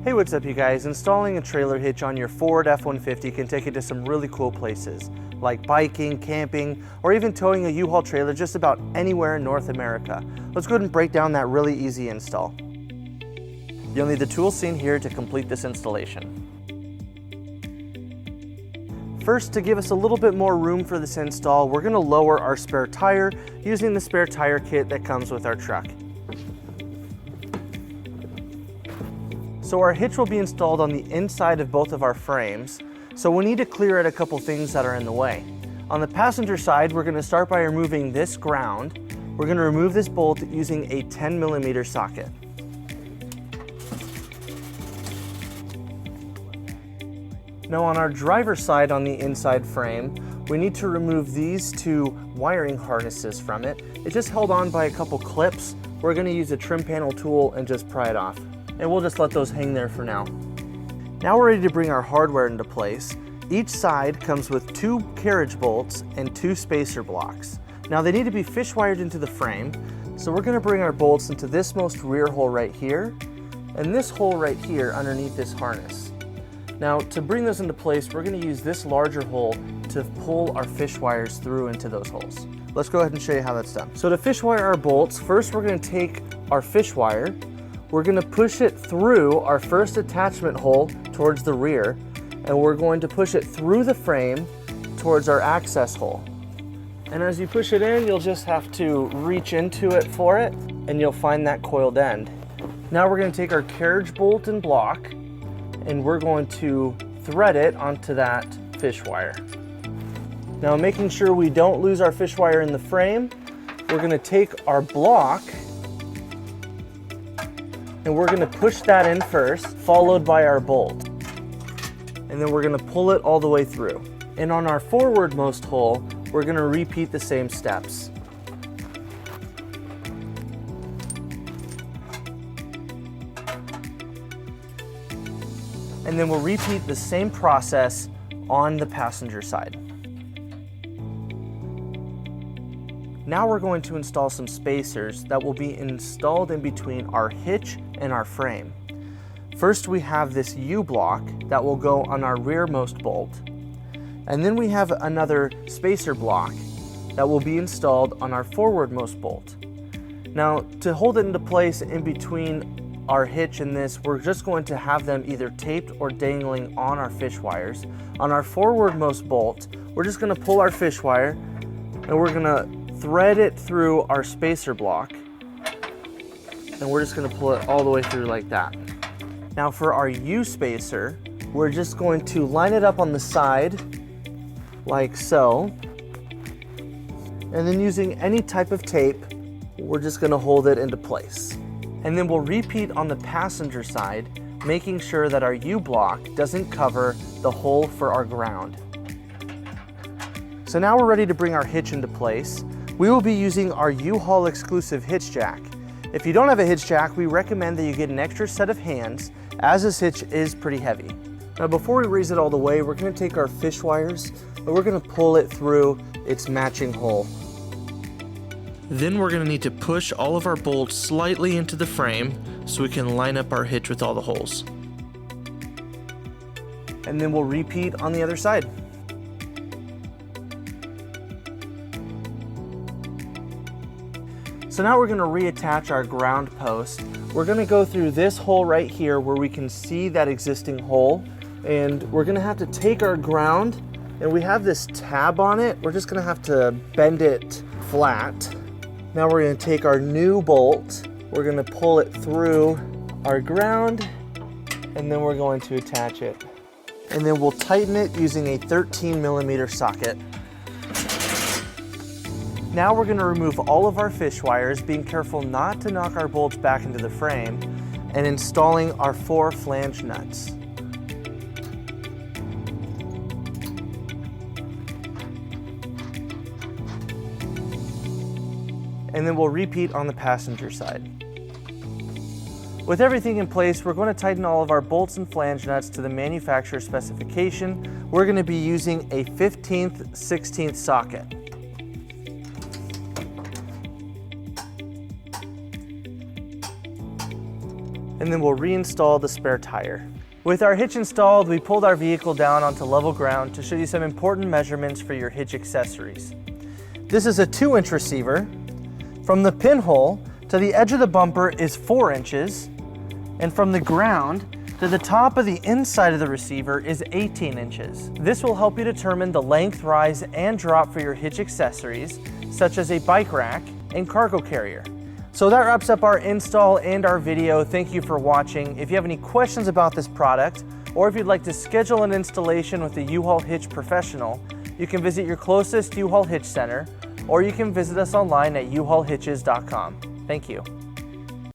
Hey, what's up you guys? Installing a trailer hitch on your Ford F-150 can take you to some really cool places, like biking, camping, or even towing a U-Haul trailer just about anywhere in North America. Let's go ahead and break down that really easy install. You'll need the tools seen here to complete this installation. First, to give us a little bit more room for this install, we're going to lower our spare tire using the spare tire kit that comes with our truck. So our hitch will be installed on the inside of both of our frames, so we need to clear out a couple things that are in the way. On the passenger side, we're going to start by removing this ground. We're going to remove this bolt using a 10mm socket. Now on our driver's side on the inside frame, we need to remove these two wiring harnesses from it. It's just held on by a couple clips. We're going to use a trim panel tool and just pry it off. And we'll just let those hang there for now. Now we're ready to bring our hardware into place. Each side comes with 2 carriage bolts and 2 spacer blocks. Now they need to be fish wired into the frame, so we're going to bring our bolts into this most rear hole right here, and this hole right here underneath this harness. Now to bring those into place, we're going to use this larger hole to pull our fish wires through into those holes. Let's go ahead and show you how that's done. So to fish wire our bolts, first we're going to take our fish wire, we're going to push it through our first attachment hole towards the rear, and we're going to push it through the frame towards our access hole. And as you push it in, you'll just have to reach into it for it, and you'll find that coiled end. Now we're going to take our carriage bolt and block, and we're going to thread it onto that fish wire. Now, making sure we don't lose our fish wire in the frame, we're going to take our block and we're going to push that in first, followed by our bolt. And then we're going to pull it all the way through. And on our forwardmost hole, we're going to repeat the same steps. And then we'll repeat the same process on the passenger side. Now we're going to install some spacers that will be installed in between our hitch and our frame. First, we have this U-block that will go on our rearmost bolt. And then we have another spacer block that will be installed on our forwardmost bolt. Now, to hold it into place in between our hitch and this, we're just going to have them either taped or dangling on our fish wires. On our forwardmost bolt, we're just going to pull our fish wire and we're going to thread it through our spacer block, and we're just going to pull it all the way through like that. Now for our U spacer, we're just going to line it up on the side like so, and then using any type of tape, we're just going to hold it into place. And then we'll repeat on the passenger side, making sure that our U block doesn't cover the hole for our ground. So now we're ready to bring our hitch into place. We will be using our U-Haul exclusive hitch jack. If you don't have a hitch jack, we recommend that you get an extra set of hands, as this hitch is pretty heavy. Now before we raise it all the way, we're going to take our fish wires and we're going to pull it through its matching hole. Then we're going to need to push all of our bolts slightly into the frame so we can line up our hitch with all the holes. And then we'll repeat on the other side. So now we're going to reattach our ground post. We're going to go through this hole right here where we can see that existing hole, and we're going to have to take our ground, and we have this tab on it. We're just going to have to bend it flat. Now we're going to take our new bolt, we're going to pull it through our ground, and then we're going to attach it. And then we'll tighten it using a 13mm socket. Now we're going to remove all of our fish wires, being careful not to knock our bolts back into the frame, and installing our 4 flange nuts. And then we'll repeat on the passenger side. With everything in place, we're going to tighten all of our bolts and flange nuts to the manufacturer specification. We're going to be using a 15/16 socket. And and then we'll reinstall the spare tire. With our hitch installed, we pulled our vehicle down onto level ground to show you some important measurements for your hitch accessories. This is a 2-inch receiver. From the pinhole to the edge of the bumper is 4 inches, and from the ground to the top of the inside of the receiver is 18 inches. This will help you determine the length, rise, and drop for your hitch accessories, such as a bike rack and cargo carrier. So that wraps up our install and our video. Thank you for watching. If you have any questions about this product, or if you'd like to schedule an installation with a U-Haul Hitch professional, you can visit your closest U-Haul Hitch center, or you can visit us online at uhaulhitches.com. Thank you.